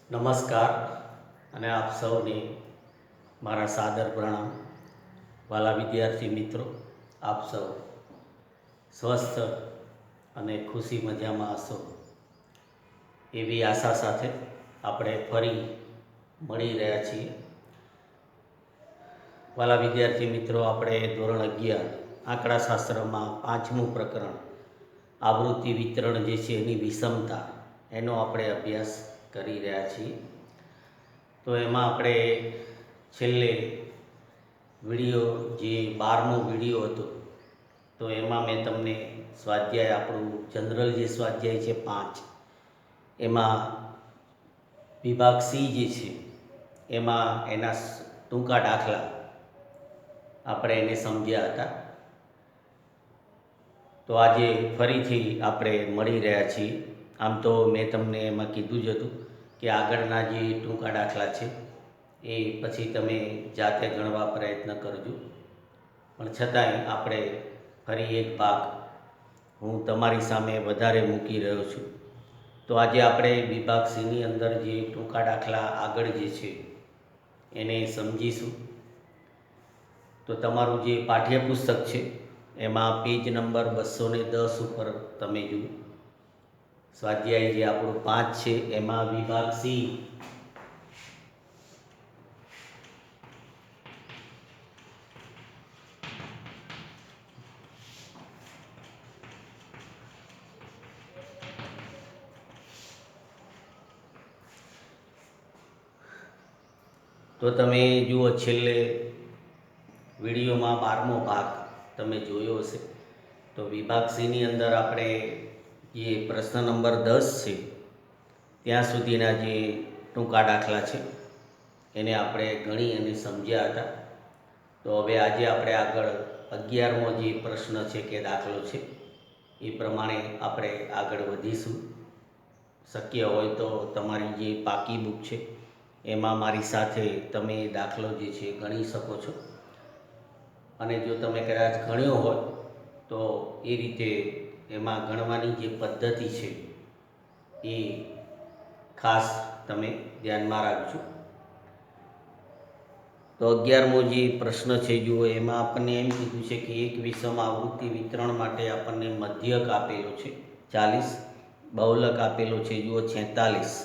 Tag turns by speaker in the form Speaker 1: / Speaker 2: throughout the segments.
Speaker 1: નમસ્કાર અને આપ સૌને મારા સાદર પ્રણામ. વાલા વિદ્યાર્થી મિત્રો, આપ સૌ સ્વસ્થ અને ખુશી મજામાં હશો એવી આશા સાથે આપણે ફરી મળી રહ્યા છીએ. વાલા વિદ્યાર્થી મિત્રો, આપણે ધોરણ 11 આંકડાશાસ્ત્રમાં 5મું પ્રકરણ આવૃત્તિ વિતરણ જે છે એની વિષમતા એનો આપણે અભ્યાસ કરી રહ્યા છીએ. તો એમાં આપણે છેલ્લે વિડીયો જે 12મો વિડીયો હતો તો એમાં મેં તમને સ્વાધ્યાય આપણું જનરલ જે સ્વાધ્યાય છે 5 એમાં વિભાગ સી જે છે એમાં એના ટૂંકા દાખલા આપણે એને સમજ્યા હતા. તો આજે ફરીથી આપણે મળી રહ્યા છીએ. આમ તો મેં તમને એમાં કીધું જ હતું કે આગળના જે ટૂંકા દાખલા છે એ પછી તમે જાતે ગણવા પ્રયત્ન કરજો, પણ છતાંય આપણે ફરી એક ભાગ હું તમારી સામે વધારે મૂકી રહ્યો છું. તો આજે આપણે વિભાગ સીની અંદર જે ટૂંકા દાખલા આગળ જે છે એને સમજીશું. તો તમારું જે પાઠ્યપુસ્તક છે એમાં પેજ નંબર 210 ઉપર તમે જુઓ. સ્વાધ્યાય જે આપણું 5 છે એમાં વિભાગ સી તો તમે જુઓ, છેલ્લે વિડીયોમાં 12મો ભાગ તમે જોયો હશે. તો વિભાગ સીની અંદર આપણે જે પ્રશ્ન નંબર 10 છે ત્યાં સુધીના જે ટૂંકા દાખલા છે એને આપણે ગણી અને સમજ્યા હતા. તો હવે આજે આપણે આગળ 11મો જે પ્રશ્ન છે કે દાખલો છે એ પ્રમાણે આપણે આગળ વધીશું. શક્ય હોય તો તમારી જે પાકી બુક છે એમાં મારી સાથે તમે દાખલો જે છે ગણી શકો છો, અને જો તમે કદાચ ગણ્યો હોય તો એ રીતે એમાં ગણવાની જે પદ્ધતિ છે એ ખાસ તમે ધ્યાનમાં રાખજો. તો 11મો જે પ્રશ્ન છે જુઓ, એમાં આપણને એમ કીધું છે કે એક વિષમ આવૃત્તિ વિતરણ માટે આપણને મધ્યક આપેલો છે 40, બહુલક આપેલો છે જુઓ 46.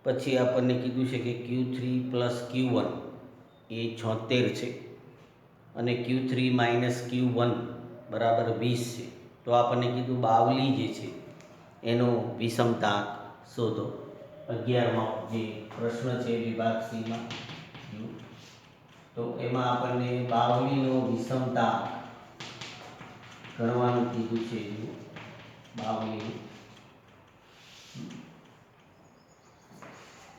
Speaker 1: પછી આપણને કીધું છે કે Q3 પ્લસ Q1 એ 76 છે અને Q3 માઇનસ Q1 બરાબર 20 છે. તો આપણને કીધું બાવલી જે છે એનો વિષમતાંક શોધો. 11મો જે પ્રશ્ન છે વિભાગ સીમાં, તો એમાં આપણને બાવલીનો વિષમતાંક ગણવાનું કીધું છે. બાવલીનું,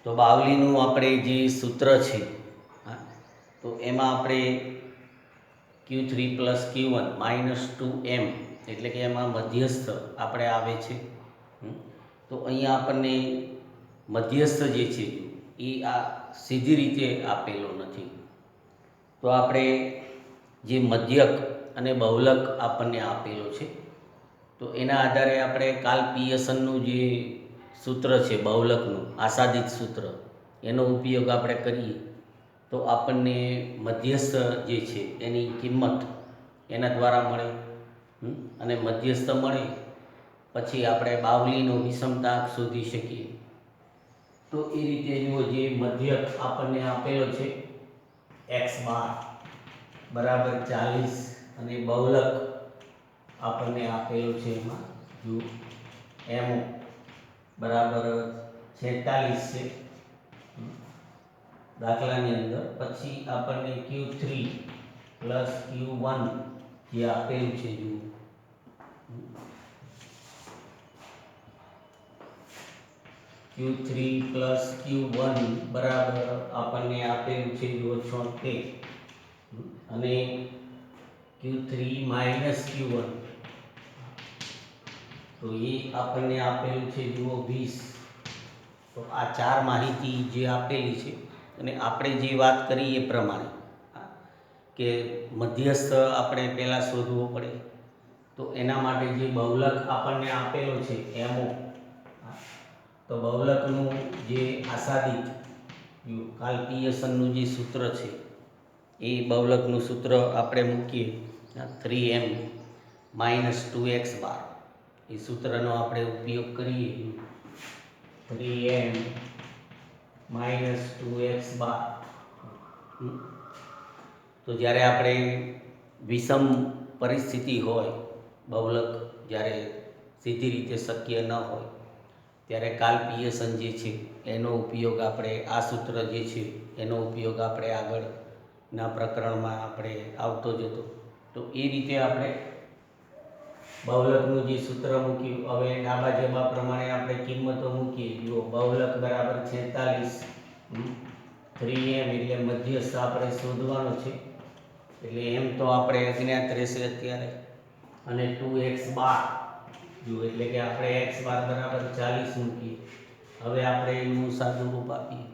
Speaker 1: તો બાવલીનું આપણે જે સૂત્ર છે તો એમાં આપણે Q3 plus Q1 minus 2m એટલે કે એમાં મધ્યસ્થ આપણે આવે છે. તો અહીંયા આપણને મધ્યસ્થ જે છે એ આ સીધી રીતે આપેલો નથી. તો આપણે જે મધ્યક અને બહુલક આપણને આપેલો છે તો એના આધારે આપણે કાર્લ પિયર્સનનું જે સૂત્ર છે બહુલકનું આસાદિત સૂત્ર એનો ઉપયોગ આપણે કરીએ તો આપણને મધ્યસ્થ જે છે એની કિંમત એના દ્વારા મળે, અને મધ્યસ્થ મળે પછી આપણે બાવલીનો વિષમતાંક શોધી શકીએ. તો એ રીતે જુઓ, જે મધ્યક આપણને આપેલો છે x બાર બરાબર 40 અને બહુલક આપણને આપેલો છે એમાં જુઓ m બરાબર 46 છે દાખલાની અંદર. પછી આપણને Q3 પ્લસ Q1 જે આપેલું છે જુઓ, Q3 પ્લસ Q1 બરાબર આપણને આપેલું છે જુઓ 76 અને Q3 માઇનસ Q1 તો એ આપણને આપેલું છે જુઓ 20. તો આ 4 માહિતી જે આપેલી છે અને આપણે જે વાત કરી એ પ્રમાણે કે મધ્યસ્થ આપણે પહેલાં શોધવો પડે. તો એના માટે જે બહુલક આપણને આપેલો છે એમો તો બહુલકનું જે આસાદિત કાલ પિયર્સનનું જે સૂત્ર છે એ બહુલકનું સૂત્ર આપણે મૂકીએ 3m માઇનસ 2x બાર એ સૂત્રનો આપણે ઉપયોગ કરીએ 3m માઇનસ 2x બાર. તો જ્યારે આપણે વિષમ પરિસ્થિતિ હોય, બહુલક જ્યારે સીધી રીતે શક્ય ન હોય ત્યારે કાલ પિયર્સન જે છે એનો ઉપયોગ આપણે આ સૂત્ર જે છે એનો ઉપયોગ આપણે આગળના પ્રકરણમાં આપણે આવતો જ હતો. તો એ રીતે આપણે બહુલકનું જે સૂત્ર મૂક્યું. હવે ડાબા જબા પ્રમાણે આપણે કિંમતો મૂકીએ. જુઓ, બહુલક બરાબર 46, 3m એટલે મધ્યસ્થ આપણે શોધવાનો છે, એટલે એમ તો આપણે અજ્ઞાત રહેશે અત્યારે, અને 2x બાર જુઓ એટલે કે આપણે x બાર બરાબર 40 મૂકીએ. હવે આપણે એનું સાદું રૂપ આપીએ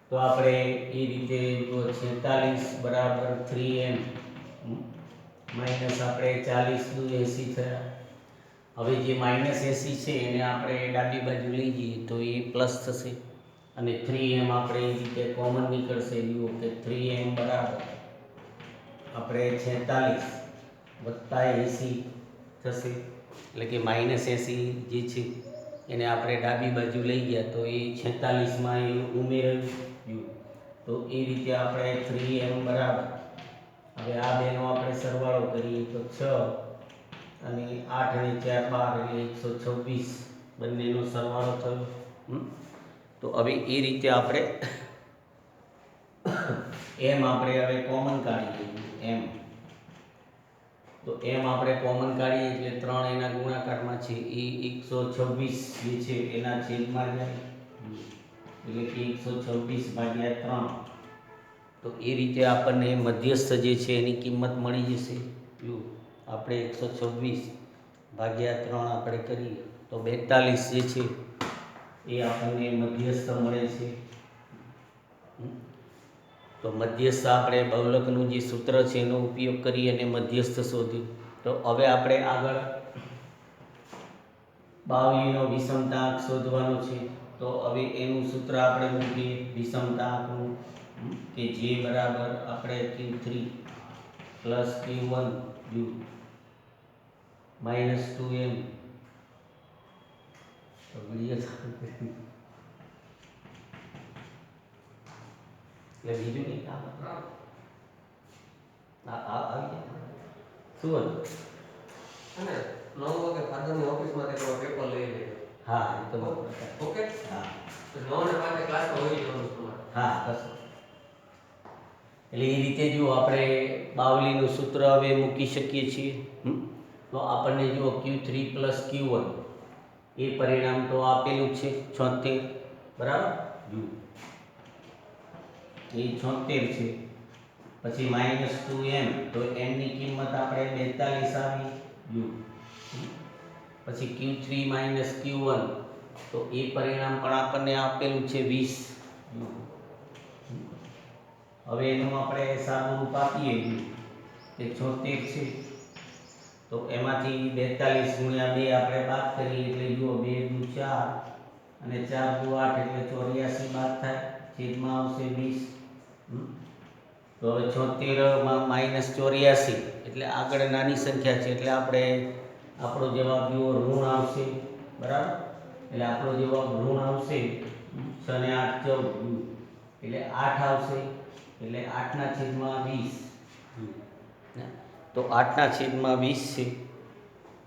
Speaker 1: તો આપણે એ રીતે જુઓ 46 બરાબર 3m માઇનસ આપણે 40 દુ 80 થયા. હવે જે માઇનસ 80 છે એને આપણે ડાબી બાજુ લઈ જઈએ તો એ પ્લસ થશે, અને 3m આપણે એ રીતે કોમન નીકળશે. જુઓ કે 3m બરાબર આપણે 46 વત્તા 80 થશે, એટલે કે માઇનસ 80 જે છે એને આપણે ડાબી બાજુ લઈ ગયા તો એ 46માં એ ઉમેર્યું. તો એ રીતે આપણે 3m બરાબર, હવે આ બેનો આપણે સરવાળો કરીએ તો 6 અને 8 અને 4 12 એટલે 126 બંનેનો સરવાળો થયો. તો હવે એ રીતે આપણે એમ આપણે હવે કોમન કાઢીએ. એમ તો એમ આપણે કોમન કાઢીએ એટલે 3 એના ગુણાકારમાં છે એ 126 જે છે એના છેદમાં જાય, એટલે કે 126 ભાગ્યા 3. તો એ રીતે આપણને મધ્યસ્થ જે છે એની કિંમત મળી જશે. જો આપણે 126 ભાગ્યા 3 આપણે કરીએ તો 42 જે છે એ આપણને મધ્યસ્થ મળે છે. તો મધ્યસ્થ આપણે બહુલકનું જે સૂત્ર છે એનો ઉપયોગ કરી અને મધ્યસ્થ શોધ્યું. તો હવે આપણે આગળ બાવલીનો વિષમતાંક શોધવાનો છે. તો હવે એનું સૂત્ર આપણે મૂકીએ વિષમતાંકનું, કે જે બરાબર આપણે Q3 plus Q1 minus 2m. તો વિડીયો એટલે બીજું કંઈ કામ આવી જાય શું હતું?
Speaker 2: અને 9 વાગે ફાધરની ઓફિસમાંથી તમારો પેપર લઈ લેજો.
Speaker 1: હા, એ તો
Speaker 2: ઓકે.
Speaker 1: હા
Speaker 2: તો 9 ને 5 ક્લાસમાં હોઈ જવાનું તમારે.
Speaker 1: હા બસ. એટલે એ રીતે જો આપણે બાવલીનું સૂત્ર હવે મૂકી શકીએ છીએ. તો આપણને જુઓ Q3 પ્લસ Q1 એ પરિણામ તો આપેલું છે 76, બરાબર. એ 76 છે. પછી માઇનસ 2m, તો એમની કિંમત આપણે 42 આવી. પછી Q3 માઇનસ Q1, તો એ પરિણામ પણ આપણને આપેલું છે 20. હવે એનું આપણે સાદું રૂપ આપીએ કે 76 છે, તો એમાંથી 42 ગુણ્યા 2 આપણે બાદ કરીએ એટલે જુઓ 2 દુ 4 અને 4 દુ 8 એટલે 84 બાદ થાય, છેદમાં આવશે 20. તો હવે 76 માં માઇનસ 84 એટલે આગળ નાની સંખ્યા છે એટલે આપણે આપણો જવાબ જુઓ ઋણ આવશે, બરાબર. એટલે આપણો જવાબ ઋણ આવશે 6 ને 8 14, એટલે 8 આવશે, એટલે 8/20. તો 8/20 છે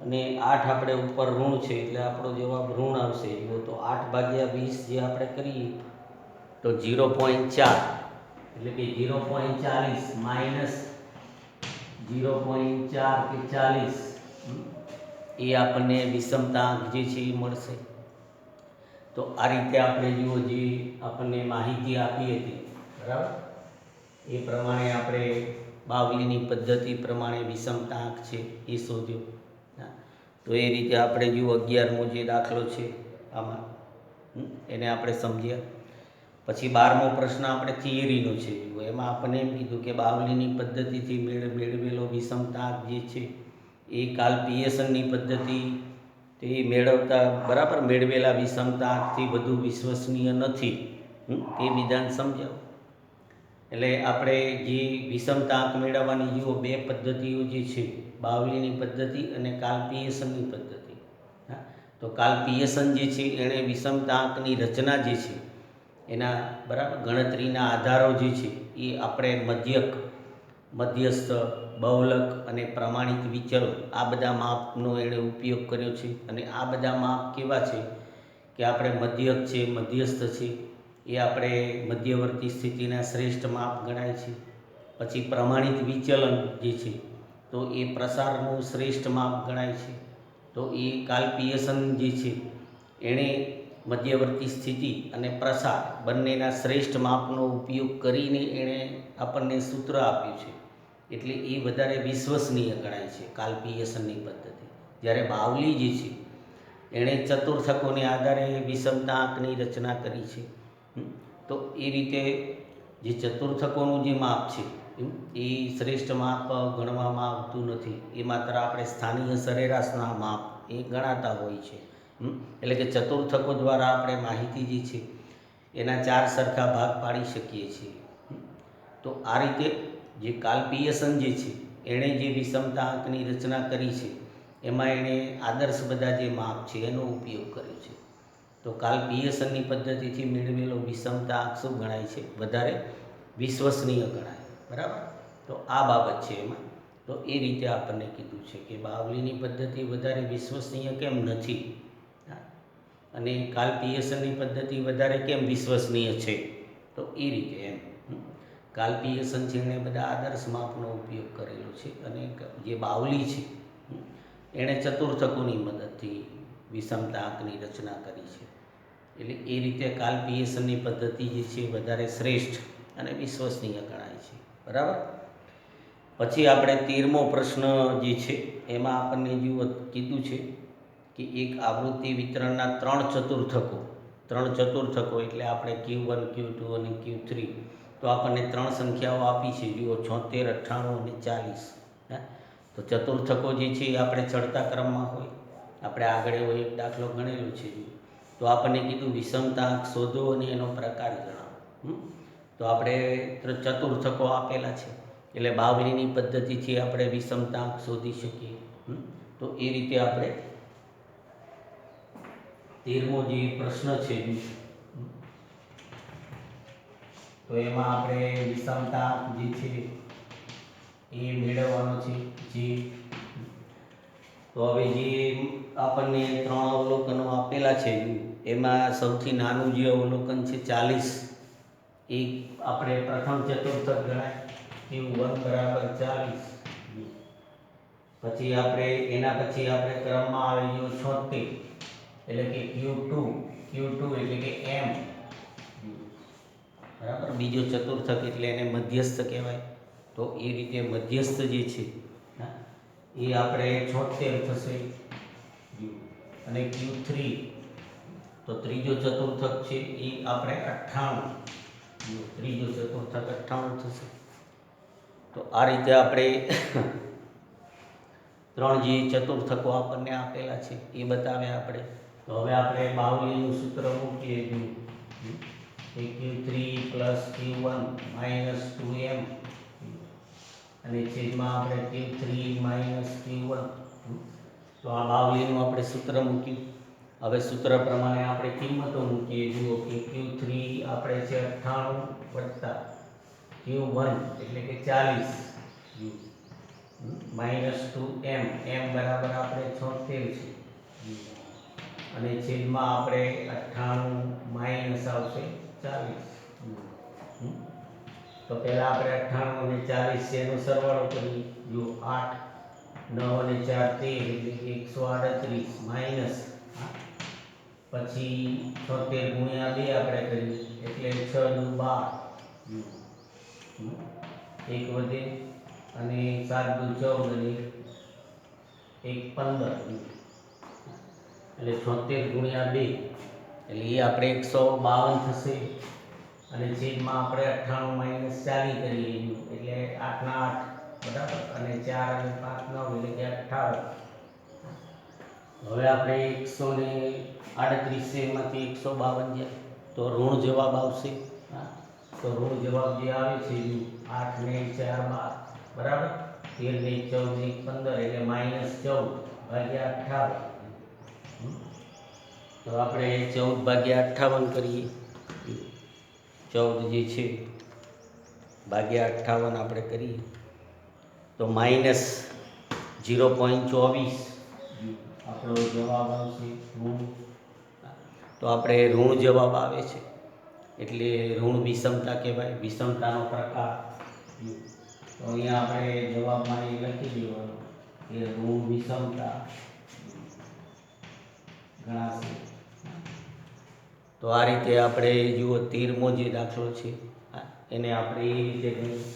Speaker 1: અને 8 આપણે ઉપર ઋણ છે એટલે આપણો જવાબ ઋણ આવશે. જુઓ તો 8/20 જે આપણે કરીએ તો 0.4 એટલે કે 0.40 માઇનસ 0.4 કે 40 એ આપણને વિષમતાંક જે છે એ મળશે. તો આ રીતે આપણે જુઓ જે આપણને માહિતી આપી હતી, બરાબર, એ પ્રમાણે આપણે બાવલીની પદ્ધતિ પ્રમાણે વિષમતાંક છે એ શોધ્યો. તો એ રીતે આપણે જુઓ 11મો જે દાખલો છે આમાં એને આપણે સમજ્યા. પછી 12મો પ્રશ્ન આપણે થિયરીનો છે. એમાં આપણને એમ કીધું કે બાવલીની પદ્ધતિથી મેળવેલો વિષમતાંક જે છે એ કાલ પિયર્સનની પદ્ધતિ એ મેળવતા બરાબર મેળવેલા વિષમતા આંકથી વધુ વિશ્વસનીય નથી. તે વિધાન સમજાવો. એટલે આપણે જે વિષમતા આંક મેળવવાની જુઓ બે પદ્ધતિઓ જે છે, બાવલીની પદ્ધતિ અને કાર્લ પિયર્સનની પદ્ધતિ. હા, તો કાર્લ પિયર્સન જે છે એણે વિષમતા આંકની રચના જે છે એના બરાબર ગણતરીના આધારો જે છે એ આપણે મધ્યક, મધ્યસ્થ, બહુલક અને પ્રમાણિત વિચલો આ બધા માપનો એણે ઉપયોગ કર્યો છે. અને આ બધા માપ કેવા છે કે આપણે મધ્યક છે, મધ્યસ્થ છે એ આપણે મધ્યવર્તી સ્થિતિના શ્રેષ્ઠ માપ ગણાય છે. પછી પ્રમાણિત વિચલન જે છે તો એ પ્રસારનું શ્રેષ્ઠ માપ ગણાય છે. તો એ કાર્લ પિયર્સન જે છે એણે મધ્યવર્તી સ્થિતિ અને પ્રસાર બંનેના શ્રેષ્ઠ માપનો ઉપયોગ કરીને એણે આપણને સૂત્ર આપ્યું છે. એટલે એ વધારે વિશ્વસનીય ગણાય છે કાર્લ પિયર્સનની પદ્ધતિ. જ્યારે બાવલી જે છે એણે ચતુર્થકોને આધારે વિષમતા આંકની રચના કરી છે. તો એ રીતે જે ચતુર્થકોનું જે માપ છે એ શ્રેષ્ઠ માપ ગણવામાં આવતું નથી. એ માત્ર આપણે સ્થાનીય સરેરાશના માપ એ ગણાતા હોય છે. એટલે કે ચતુર્થકો દ્વારા આપણે માહિતી જે છે એના 4 સરખા ભાગ પાડી શકીએ છીએ. તો આ રીતે જે કાર્લ પિયર્સન જે છે એણે જે વિષમતા આંકની રચના કરી છે એમાં એણે આદર્શ બધા જે માપ છે એનો ઉપયોગ કર્યો છે. તો કાર્લ પિયર્સનની પદ્ધતિથી મેળવેલો વિષમતા આંક શું ગણાય છે? વધારે વિશ્વસનીય ગણાય. બરાબર. તો આ બાબત છે એમાં. તો એ રીતે આપણને કીધું છે કે બાવલીની પદ્ધતિ વધારે વિશ્વસનીય કેમ નથી અને કાર્લ પિયર્સનની પદ્ધતિ વધારે કેમ વિશ્વસનીય છે. તો એ રીતે એમ કાર્લ પિયર્સન છે એણે બધા આદર્શ માપનો ઉપયોગ કરેલો છે અને જે બાવલી છે એણે ચતુર્થકોની મદદથી વિષમતા આંકની રચના કરી છે. એટલે એ રીતે કાર્લ પિયર્સનની પદ્ધતિ જે છે વધારે શ્રેષ્ઠ અને વિશ્વસનીય ગણાય છે. બરાબર. પછી આપણે 13મો પ્રશ્ન જે છે એમાં આપણને જુઓ કીધું છે કે એક આવૃત્તિ વિતરણના 3 ચતુર્થકો એટલે આપણે Q1, Q2 અને Q3. તો આપણને 3 સંખ્યાઓ આપી છે જુઓ 76, 98 અને 40. તો ચતુર્થકો જે છે એ આપણે ચડતા ક્રમમાં હોય. આપણે આગળ એવો એક દાખલો ગણેલો છે. તો આપણને કીધું વિષમતા આંક શોધો અને એનો પ્રકાર જણાવો. તો આપણે ચતુર્થકો આપેલા છે એટલે બાવલીની પદ્ધતિથી આપણે વિષમતા આંક શોધી શકીએ. તો એ રીતે આપણે 13મો જે પ્રશ્ન છે તો એમાં આપણે વિષમતા આંક જે છે એ મેળવવાનો છે. જે તો હવે જે આપણને 3 અવલોકનો આપેલા છે એમાં સૌથી નાનું જે અવલોકન છે 40 એ આપણે પ્રથમ ચતુર્થક ગણાય. Q1 બરાબર 40. પછી આપણે એના પછી આપણે ક્રમમાં આવી ગયો 76 એટલે કે Q2 એટલે કે M. બરાબર. બીજો ચતુર્થક એટલે એને મધ્યસ્થ કહેવાય. તો એ રીતે મધ્યસ્થ જે છે એ આપણે 76 થશે. અને Q3 તો ત્રીજો ચતુર્થક છે એ આપણે 98. ત્રીજો ચતુર્થક 98 થશે. તો આ રીતે આપણે 3 જે ચતુર્થકો આપણને આપેલા છે એ બતાવ્યા આપણે. તો હવે આપણે બાવલીનું સૂત્ર મૂકીએ. Q3 + Q1 - 2M અને છેદમાં આપણે Q3 - Q1. તો આ બાવલીનું આપણે સૂત્ર મૂક્યું. હવે સૂત્ર પ્રમાણે આપણે કિંમતો મૂકીએ. જુઓ કે Q3 આપણે છે 98 વત્તા Q1 એટલે કે 40 -2M. M બરાબર આપણે 76 છે અને છેદમાં આપણે 98 માઇનસ આવશે 40. તો પહેલા આપણે 98 અને 40 છે એનો સરવાળો કરીએ. જો 8, 9 અને 4 13 એટલે 138 માઇનસ પછી 76 ગુણ્યા 2 આપણે કરીએ એટલે 6 દુ 12. 1 વધે અને 7 દુ 14 અને 1 15 એટલે 76 ગુણ્યા 2 એટલે એ આપણે 152 થશે અને છેદમાં આપણે 98 માઇનસ 40 કરીએ એટલે 8 ના 8 બરાબર અને 4 અને 5 9 એટલે કે 58. હવે આપણે 138 છે એમાંથી 152 જાય તો ઋણ જવાબ આવશે. હા, તો ઋણ જવાબ જે આવે છે એ 8 ને 4 12, બરાબર, 13 ને 14 ને 15 એટલે -14/58. તો આપણે 14/58 કરીએ. 14 જે છે /58 આપણે કરીએ તો -0.24 આપણો જવાબ આવશે ઋણ. તો આપણે ઋણ જવાબ આવે છે એટલે ઋણ વિષમતા કહેવાય, વિષમતાનો પ્રકાર. તો અહીંયા આપણે જવાબમાં એ લખી દેવાનું કે ઋણ વિષમતા ગણાશે. તો આ રીતે આપણે જુઓ 13મો જે દાખલો છે એને આપણે એ રીતે ગણીએ.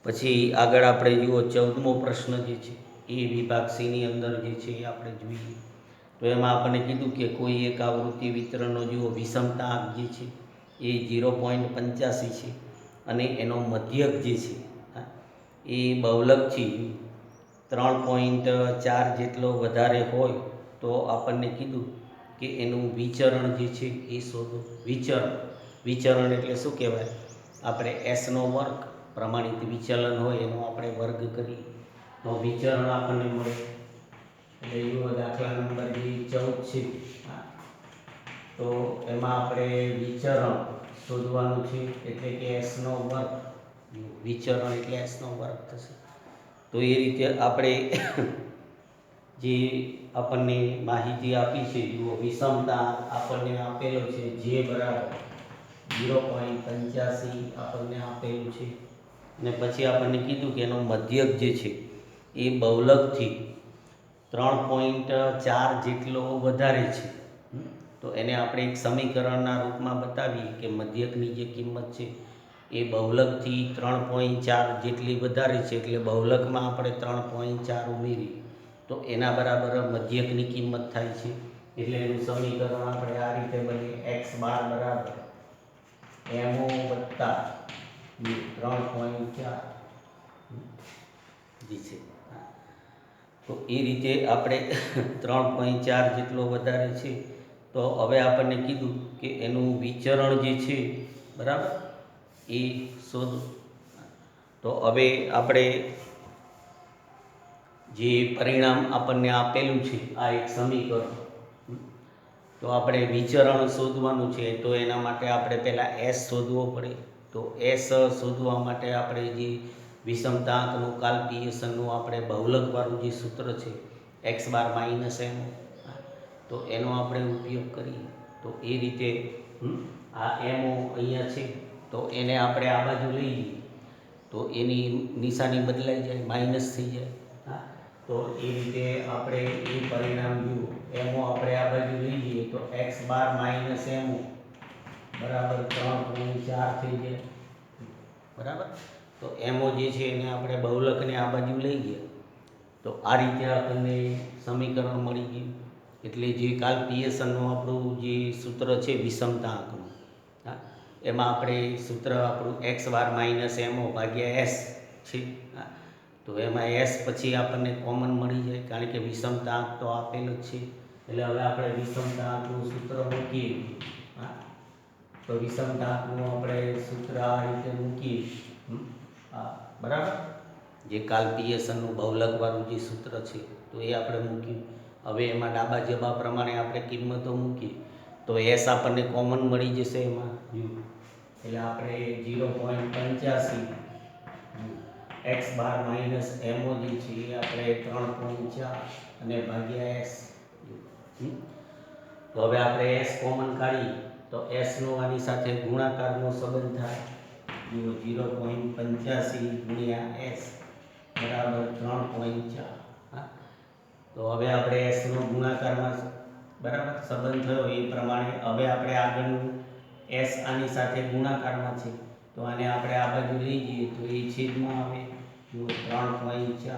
Speaker 1: પછી આગળ આપણે જુઓ 14મો પ્રશ્ન જે છે એ વિભાગ સીની અંદર જે છે એ આપણે જોઈએ. તો એમાં આપણને કીધું કે કોઈ એક આવૃત્તિ વિતરણનો જુઓ વિષમતા આંક જે છે એ 0.85 છે અને એનો મધ્યક જે છે એ બહુલકથી 3.4 જેટલો વધારે હોય તો આપણને કીધું કે એનું વિચરણ જે છે એ શોધો. વિચરણ એટલે શું કહેવાય? આપણે એસનો વર્ગ, પ્રમાણિત વિચલન હોય એનો આપણે વર્ગ કરીએ તો વિચરણ આપણને મળે. એટલે એવો દાખલા નંબર જે 14 છે તો એમાં આપણે વિચરણ શોધવાનું છે એટલે કે એસનો વર્ગ. વિચરણ એટલે એસનો વર્ગ થશે. તો એ રીતે આપણે જે આપણને માહિતી આપી છે જુઓ વિષમતા આપણને આપેલો છે જે બરાબર 0.85 આપણને આપેલું છે અને પછી આપણને કીધું કે એનો મધ્યક જે છે એ બહુલકથી 3.4 જેટલો વધારે છે. તો એને આપણે એક સમીકરણના રૂપમાં બતાવીએ કે મધ્યકની જે કિંમત છે એ બહુલકથી 3.4 જેટલી વધારે છે એટલે બહુલકમાં આપણે 3.4 ઉમેરી તો એના બરાબર મધ્યકની કિંમત થાય છે. એટલે એનું સમીકરણ આપણે આ રીતે બને x બાર બરાબર mo વત્તા 3.4 જે છે. તો એ રીતે આપણે 3.4 જેટલો વધારે છે તો હવે આપણને કીધું કે એનું વિચરણ જે છે બરાબર એ શોધો. તો હવે આપણે જે પરિણામ આપણને આપેલું છે આ એક સમીકરણ, તો આપણે વિચરણ શોધવાનું છે તો એના માટે આપણે પહેલાં એસ શોધવો પડે. તો એસ શોધવા માટે આપણે જે વિષમતાંકનું કાલ્પનિયસનનું આપણે બહુલકવાળું જે સૂત્ર છે x બાર માઇનસ એમ, તો એનો આપણે ઉપયોગ કરીએ. તો એ રીતે આ એમઓ અહીંયા છે તો એને આપણે આ બાજુ લઈ જઈએ તો એની નિશાની બદલાઈ જાય, માઇનસ થઈ જાય. તો એ રીતે આપણે એ પરિણામ જુઓ એમઓ આપણે આ બાજુ લઈ જઈએ તો x બાર માઇનસ એમઓ બરાબર 3.4 થઈ જાય. બરાબર. તો એમઓ જે છે એને આપણે બહુલકને આ બાજુ લઈ ગયા તો આ રીતે આપણને સમીકરણ મળી ગયું. એટલે જે કાલ્પનિયસનનું આપણું જે સૂત્ર છે વિષમતાંકનું, એમાં આપણે સૂત્ર આપણું x બાર માઇનસ એમઓ ભાગ્યા એસ છે. તો એમાં એસ પછી આપણને કોમન મળી જાય કારણ કે વિષમતાંક તો આપેલો જ છે. એટલે હવે આપણે વિષમતાંકનું સૂત્ર મૂકીએ. તો વિષમતાંકનું આપણે સૂત્ર આ રીતે મૂકીએ. બરાબર. જે કાલ્પનિયસનનું બહુલકવાળું જે સૂત્ર છે તો એ આપણે મૂક્યું. હવે એમાં ડાબા જબા પ્રમાણે આપણે કિંમતો મૂકીએ તો એસ આપણને કોમન મળી જશે એમાં. એટલે આપણે 0.85 x બાર માઇનસ એમઓ જે છે એ આપણે 3.4 અને ભાગ્યા એસ. તો હવે આપણે એસ કોમન કાઢીએ તો એસનો આની સાથે ગુણાકારનો સંબંધ થાય. 0.85 ગુણ્યા એસ બરાબર 3.4. તો હવે આપણે એસનો ગુણાકારમાં બરાબર સંબંધ થયો એ પ્રમાણે હવે આપણે આગળનું એસ આની સાથે ગુણાકારમાં છે તો આને આપણે આ બાજુ લઈ જઈએ તો એ છેદમાં આવે. 3.4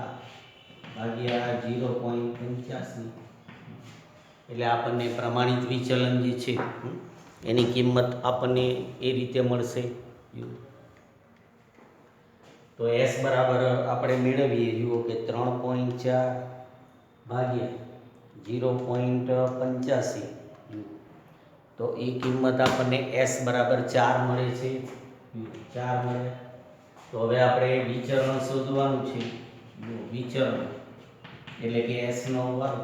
Speaker 1: ભાગ્યા 0.85 એટલે આપણને પ્રમાણિત વિચલન જે છે એની કિંમત આપણને એ રીતે મળશે. તો એસ બરાબર આપણે મેળવીએ જુઓ કે 3.4 ભાગ્યા 0.85. તો એ કિંમત આપણને એસ બરાબર 4 મળે છે. 4 મળે. તો હવે આપણે વિચરણ શોધવાનું છે. વિચરણ એટલે કે એસનો વર્ગ,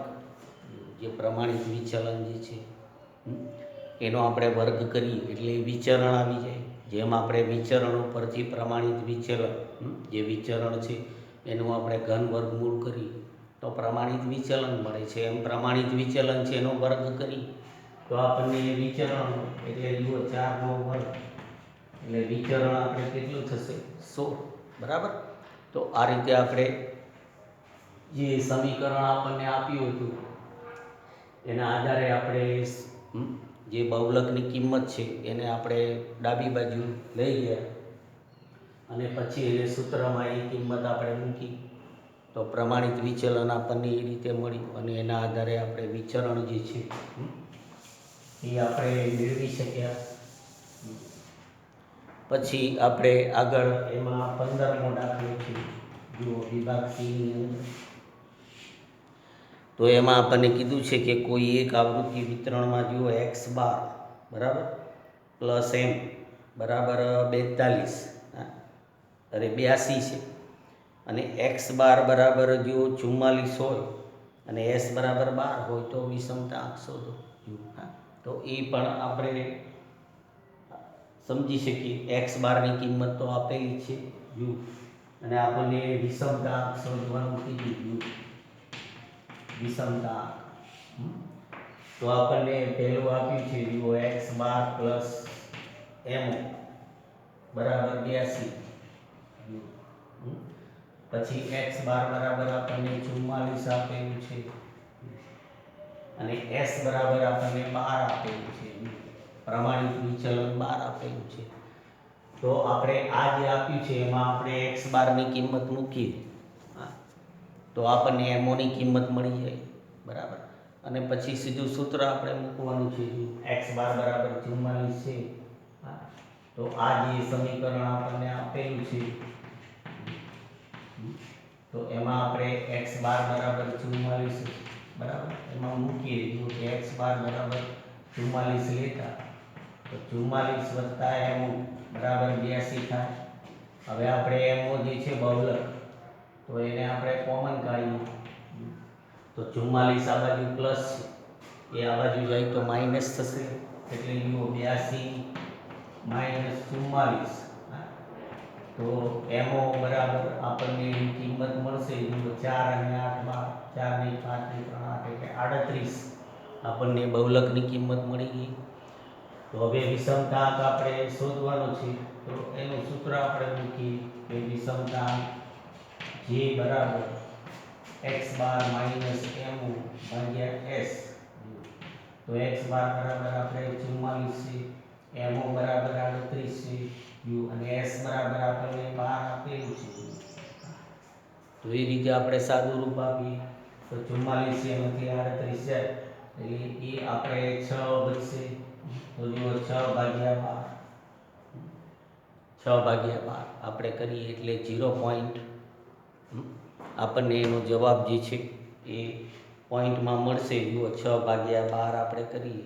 Speaker 1: જે પ્રમાણિત વિચલન જે છે એનો આપણે વર્ગ કરીએ એટલે વિચરણ આવી જાય. જેમ આપણે વિચરણ ઉપરથી પ્રમાણિત વિચલન, જે વિચરણ છે એનું આપણે ઘન વર્ગમૂળ કરીએ તો પ્રમાણિત વિચલન મળે છે. એમ પ્રમાણિત વિચલન છે એનો વર્ગ કરી તો આપણને વિચરણ એટલે જુઓ 4નો વર્ગ એટલે વિચરણ આપણે કેટલું થશે? 16. બરાબર. તો આ રીતે આપણે જે સમીકરણ આપણને આપ્યું હતું એના આધારે આપણે જે બહુલકની કિંમત છે એને આપણે ડાબી બાજુ લઈ ગયા અને પછી એને સૂત્રમાં એ કિંમત આપણે મૂકી તો પ્રમાણિત વિચલન આપણને એ રીતે મળ્યું અને એના આધારે આપણે વિચરણ જે છે એ આપણે મેળવી શક્યા. પછી આપણે આગળ એમાં 15મો દાખલો છે જુઓ વિભાગ C ની અંદર. તો એમાં આપણને કીધું છે કે કોઈ એક આવૃત્તિ વિતરણમાં જુઓ x બાર બરાબર પ્લસ m બરાબર 42 અરે 82 છે અને x બાર બરાબર જો 44 હોય અને s બરાબર 12 હોય તો વિષમતા આંક શોધો. તો એ પણ આપણે સમજી શકીએ. x બારની કિંમત તો આપેલી છે અને આપણને વિષમતા આંક શોધવાનું કીધું. વિષમતા આંક તો આપણને પહેલું આપ્યું છે જુઓ x બાર પ્લસ m બરાબર 82. પછી x બાર બરાબર આપણને 44 આપેલું છે અને s બરાબર આપણને 12 આપેલું છે. પ્રમાણિત વિચલન 12 આપેલું છે. તો આપણે આ જે આપ્યું છે એમાં આપણે x બારની કિંમત મૂકીએ તો આપણને એમોની કિંમત મળી જાય. બરાબર. અને પછી સીધું સૂત્ર આપણે મૂકવાનું છે x બાર બરાબર 44 છે. તો આ જે સમીકરણ આપણને આપેલું છે તો એમાં આપણે x બાર બરાબર 44 બરાબર એમાં મૂકીએ જો કે x બાર બરાબર 44 લેતા તો 44 વત્તા એમો બરાબર 82 થાય. હવે આપણે એમો જે છે બહુલક તો એને આપણે કોમન કાઢીએ તો 44 આ બાજુ પ્લસ એ આ બાજુ જાય તો માઇનસ થશે એટલે જુઓ 82 માઇનસ 44 તો એમો બરાબર આપણને કિંમત મળશે જુઓ 4 અને 8 12 4 ને 5 ને 3 8 એટલે 38 આપણને બહુલકની કિંમત મળી ગઈ. તો હવે વિષમતા આંક આપણે શોધવાનો છે તો એનું સૂત્ર આપણે મૂકીએ કે વિષમતા આંક જે બરાબર x બાર માઇનસ m ભાગ્યા s. તો x બાર બરાબર આપણે 44 છે, m બરાબર 38 છે અને s બરાબર આપણને 12 આપેલું છે. તો એ રીતે આપણે સાદું રૂપ આપીએ તો 44 એમાંથી 38 જાય એટલે એ આપણે 6 બચશે. તો જુઓ 6 ભાગ્યા 12 આપણે કરીએ એટલે 0. આપણને એનો જવાબ જે છે એ પોઈન્ટમાં મળશે. જુઓ 6 ભાગ્યા 12 આપણે કરીએ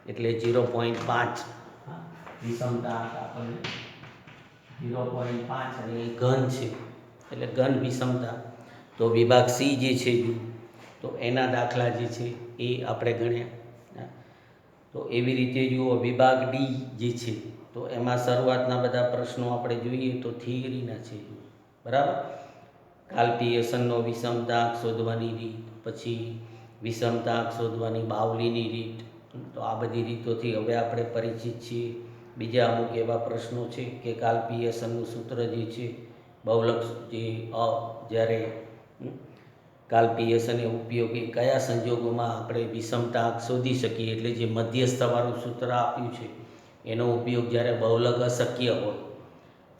Speaker 1: એટલે 0.5 વિષમતા આંક આપણને 0.5 અને એ ઘન છે એટલે ઘન વિષમતા. તો વિભાગ C જે છે તો એના દાખલા જે છે એ આપણે ગણ્યા. તો એવી રીતે જુઓ વિભાગ D જે છે તો એમાં શરૂઆતના બધા પ્રશ્નો આપણે જોઈએ તો થિયરીના છે. બરાબર. કાલ્પિયસનનો વિષમતા આંક શોધવાની રીત, પછી વિષમતા આંક શોધવાની બાવલીની રીત. તો આ બધી રીતોથી હવે આપણે પરિચિત છીએ. બીજા અમુક એવા પ્રશ્નો છે કે કાલ્પિયસનનું સૂત્ર જે છે બહુલક જે જ્યારે કાલ્પિયસન એ ઉપયોગી કયા સંજોગોમાં આપણે વિષમતા આંક શોધી શકીએ એટલે જે મધ્યસ્થવાળું સૂત્ર આપ્યું છે એનો ઉપયોગ જ્યારે બહુલક અશક્ય હોય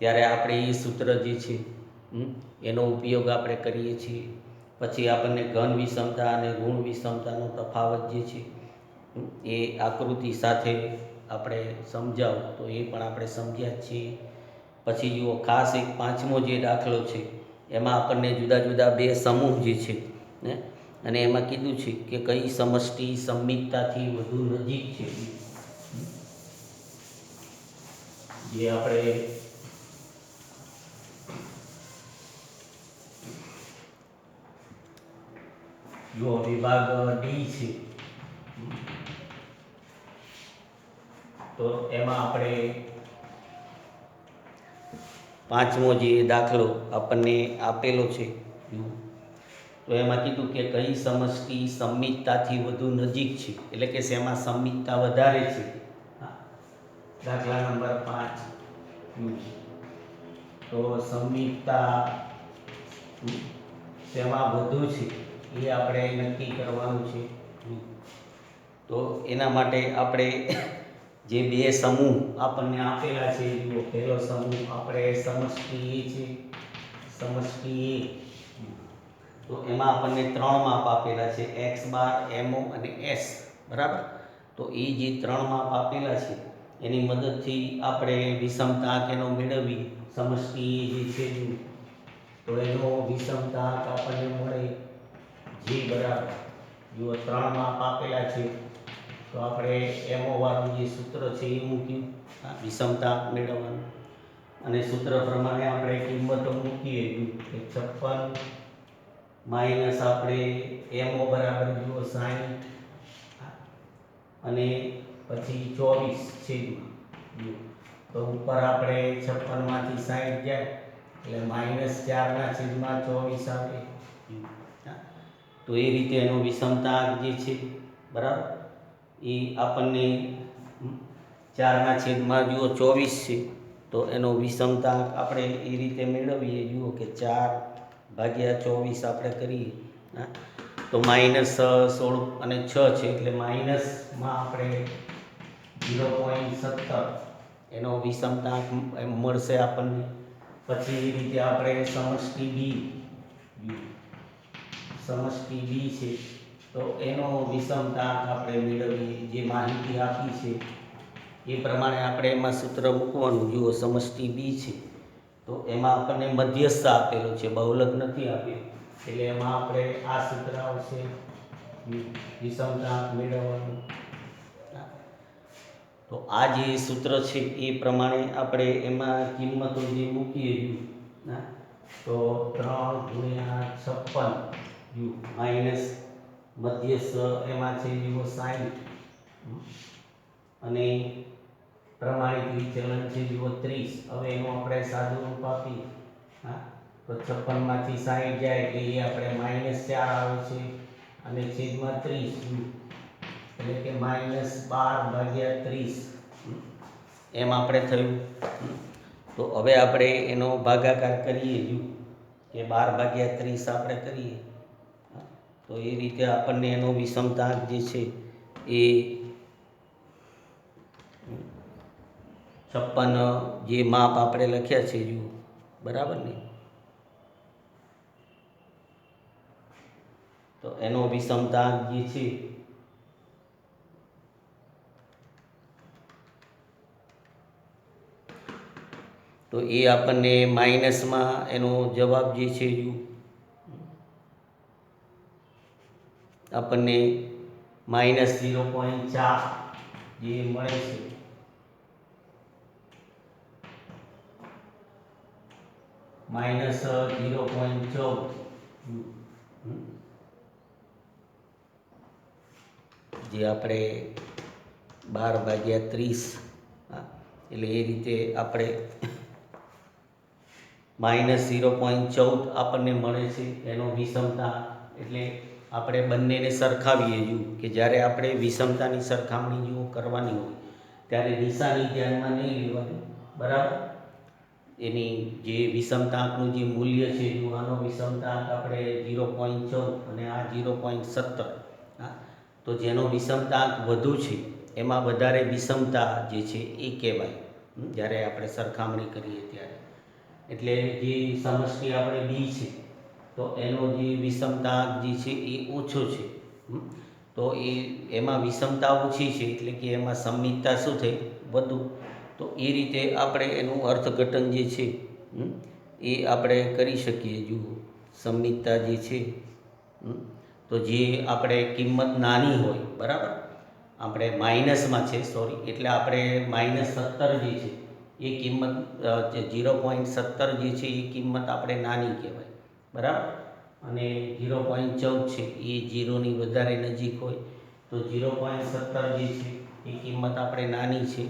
Speaker 1: ત્યારે આપણે એ સૂત્ર જે છે એનો ઉપયોગ આપણે કરીએ છીએ. પછી આપણને ઘન વિષમતા અને ઋણ વિષમતાનો તફાવત જે છે એ આકૃતિ સાથે આપણે સમજાવો તો એ પણ આપણે સમજ્યા જ છીએ. પછી જુઓ ખાસ એક પાંચમો જે દાખલો છે એમાં આપણને જુદા જુદા બે સમૂહ જે છે ને અને એમાં કીધું છે કે કઈ સમષ્ટિ સંમિતતાથી વધુ નજીક છે. જે આપણે જો વિભાગ ડી છે તો એમાં આપણે પાંચમો જે દાખલો આપણને આપેલો છે તો એમાં કીધું કે કઈ સમષ્ટિ સંમિતતાથી વધુ નજીક છે, એટલે કે શેમાં સંમિતતા વધારે છે. દાખલા નંબર 5 તો સંમિતતા શેમાં વધુ છે એ આપણે નક્કી કરવાનું છે. તો એના માટે આપણે જે બે સમૂહ આપણને આપેલા છે, જુઓ પહેલો સમૂહ આપણે સમષ્ટિ એ છે, સમષ્ટિ એ. તો એમાં આપણને 3 માપ આપેલા છે, x બાર, mo અને s, બરાબર. તો એ જે 3 માપ આપેલા છે એની મદદથી આપણે વિષમતાંક એનો મેળવી. સમષ્ટિ એ જે છે તો એનો વિષમતાંક આપણને મળે g બરાબર. જુઓ 3 માપ આપેલા છે તો આપણે mo વાળું જે સૂત્ર છે એ મૂક્યું વિષમતાંક મેળવવાનું, અને સૂત્ર પ્રમાણે આપણે કિંમતો મૂકીએ કે 56 માઇનસ આપણે mo બરાબર જુઓ 60 અને પછી 24 છે. તો ઉપર આપણે 56 માંથી 60 જાય એટલે -4/24 આવે. તો એ રીતે એનો વિષમતાંક જે છે બરાબર એ આપણને 4/24 છે. તો એનો વિષમતાંક આપણે એ રીતે મેળવીએ. જુઓ કે 4/24 આપણે કરીએ તો -16 અને 6 છે એટલે માઇનસમાં આપણે 0.17 એનો વિષમતાંક મળશે આપણને. પછી એ રીતે આપણે સમષ્ટિ બી છે તો એનો વિષમતાંક આપણે મેળવીએ. જે માહિતી આપી છે એ પ્રમાણે આપણે એમાં સૂત્ર મૂકવાનું. જુઓ સમષ્ટિ બી છે તો એમાં આપણને મધ્યસ્થ આપેલો છે, બહુલક નથી આપેલો, એટલે એમાં આપણે આ સૂત્ર આવશે વિષમતાંક મેળવવાનું. તો આ જે સૂત્ર છે એ પ્રમાણે આપણે એમાં કિંમતો જે મૂકીએ તો 3 × 56 માઇનસ મધ્યસ્થ એમાં છે જુઓ 60 અને પ્રમાણિત વિચલન છે જુઓ 30. હવે એનું આપણે સાદું રૂપ આપીએ તો 56 માંથી 60 જાય એટલે એ આપણે -4 આવે છે અને છેદમાં 30 એટલે કે -12/30 એમ આપણે થયું. તો હવે આપણે એનો ભાગાકાર કરીએ કે 12/30 આપણે કરીએ તો એ રીતે આપણને એનો વિષમતાંક જે છે એ 56 જે માપ આપણે લખ્યા છે જુઓ બરાબર ને, તો એનો વિષમતાંક જે છે તો એ આપણને માઇનસમાં એનો જવાબ જે છે આપણને -0.4 જે મળે છે. -0.14 જે આપણે 12/30 એટલે એ રીતે આપણે -0.14 આપણને મળે છે એનો વિષમતાંક. એટલે આપણે બંનેને સરખાવીએ કે જ્યારે આપણે વિષમતાની સરખામણી જો કરવાની હોય ત્યારે નિશાની ધ્યાનમાં નહીં લેવાની, બરાબર. એની જે વિષમતાંકનું જે મૂલ્ય છે આનો વિષમતાંક આપણે 0.14 અને આ 0.17. તો જેનો વિષમતાંક વધુ છે એમાં વધારે વિષમતા જે છે એ કહેવાય જ્યારે આપણે સરખામણી કરીએ ત્યારે. એટલે જે સમષ્ટિ આપણે બી છે તો એનો જે વિષમતાંક જે છે એ ઓછો છે. તો એમાં વિષમતા ઓછી છે એટલે કે એમાં સંમિતતા શું થઈ વધુ. તો એ રીતે આપણે એનું અર્થઘટન જે છે એ આપણે કરી શકીએ. જુઓ, સંમિતતા જે છે તો જે આપણે કિંમત નાની હોય, બરાબર, આપણે માઇનસમાં છે, સોરી, એટલે આપણે -17 જે છે એ કિંમત 0.17 જે છે એ કિંમત આપણે નાની કહેવાય, બરાબર. અને 0.14 છે એ 0ની વધારે નજીક હોય તો 0.17 જે છે એ કિંમત આપણે નાની છે.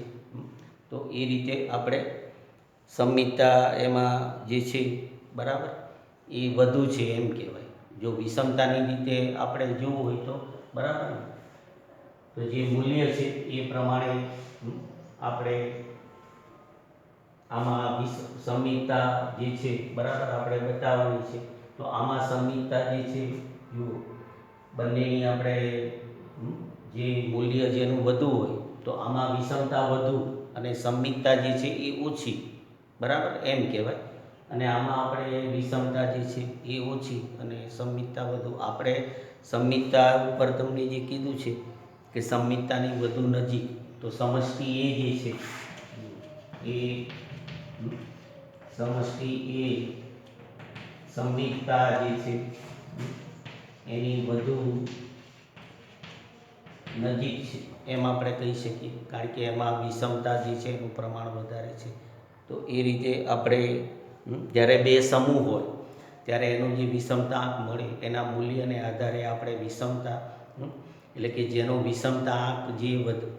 Speaker 1: તો એ રીતે આપણે સંમિતતા એમાં જે છે, બરાબર, એ વધુ છે એમ કહેવાય. જો વિષમતાની રીતે આપણે જોવું હોય તો, બરાબર ને, તો જે મૂલ્ય છે એ પ્રમાણે આપણે આમાં સંમિતતા જે છે, બરાબર, આપણે બતાવવાની છે. તો આમાં સંમિતતા જે છે, જુઓ, બંનેની આપણે જે મૂલ્ય જેનું વધુ હોય તો આમાં વિષમતા વધુ અને સંમિતતા જે છે એ ઓછી, બરાબર, એમ કહેવાય. અને આમાં આપણે વિષમતા જે છે એ ઓછી અને સંમિતતા વધુ. આપણે સંમિતતા ઉપર તમને જે કીધું છે કે સંમિતતાની વધુ નજીક, તો સમષ્ટિ એ જે છે એ સમષ્ટિ એ સંમિતતા જે છે એની વધુ નજીક છે એમ આપણે કહી શકીએ, કારણ કે એમાં વિષમતા જે છે એનું પ્રમાણ વધારે છે. તો એ રીતે આપણે જ્યારે બે સમૂહ હોય ત્યારે એનો જે વિષમતાંક મળે એના મૂલ્યને આધારે આપણે વિષમતા, એટલે કે જેનો વિષમતાંક જે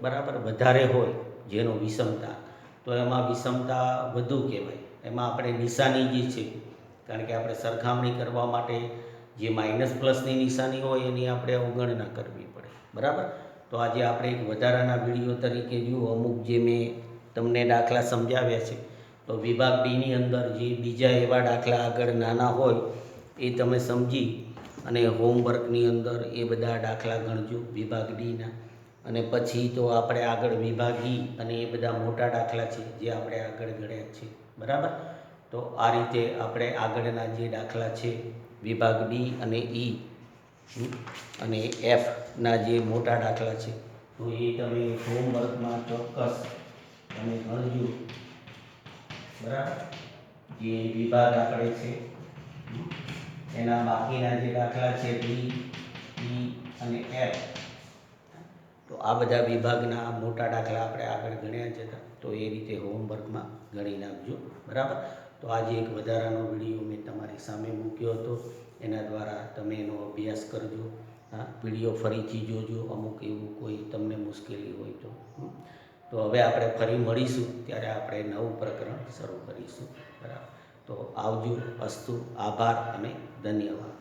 Speaker 1: બરાબર વધારે હોય, જેનો વિષમતાંક, તો એમાં વિષમતા વધુ કહેવાય. એમાં આપણે નિશાની જે છે, કારણ કે આપણે સરખામણી કરવા માટે જે માઇનસ પ્લસની નિશાની હોય એની આપણે અવગણના કરવી પડે, બરાબર. તો આજે આપણે એક વધારાના વિડીયો તરીકે જુઓ, અમુક જે મેં તમને દાખલા સમજાવ્યા છે, તો વિભાગ ડીની અંદર જે બીજા એવા દાખલા આગળ નાના હોય એ તમે સમજી અને હોમવર્કની અંદર એ બધા દાખલા ગણજો વિભાગ ડીના. અને પછી તો આપણે આગળ વિભાગ ઈ અને એ બધા મોટા દાખલા છે જે આપણે આગળ ગણ્યા છે, બરાબર. તો આ રીતે આપણે આગળના જે દાખલા છે વિભાગ ડી અને ઈ અને એફના જે મોટા દાખલા છે તો એ તમે હોમવર્કમાં ચોક્કસ તમે ગણજો, બરાબર. જે વિભાગ આપણે છે એના બાકીના જે દાખલા છે ડી, ઈ અને એફ, તો આ બધા વિભાગના મોટા દાખલા આપણે આગળ ગણ્યા જ હતા. તો એ રીતે હોમવર્કમાં ગણી નાખજો, બરાબર. તો આજે એક વધારાનો વિડીયો મેં તમારી સામે મૂક્યો હતો, એના દ્વારા તમે એનો અભ્યાસ કરજો. હા, વિડીયો ફરીથી જોજો, અમુક એવું કોઈ તમને મુશ્કેલી હોય તો. તો હવે આપણે ફરી મળીશું ત્યારે આપણે નવું પ્રકરણ શરૂ કરીશું, બરાબર. તો આવજો, અસ્તુ, આભાર અને ધન્યવાદ.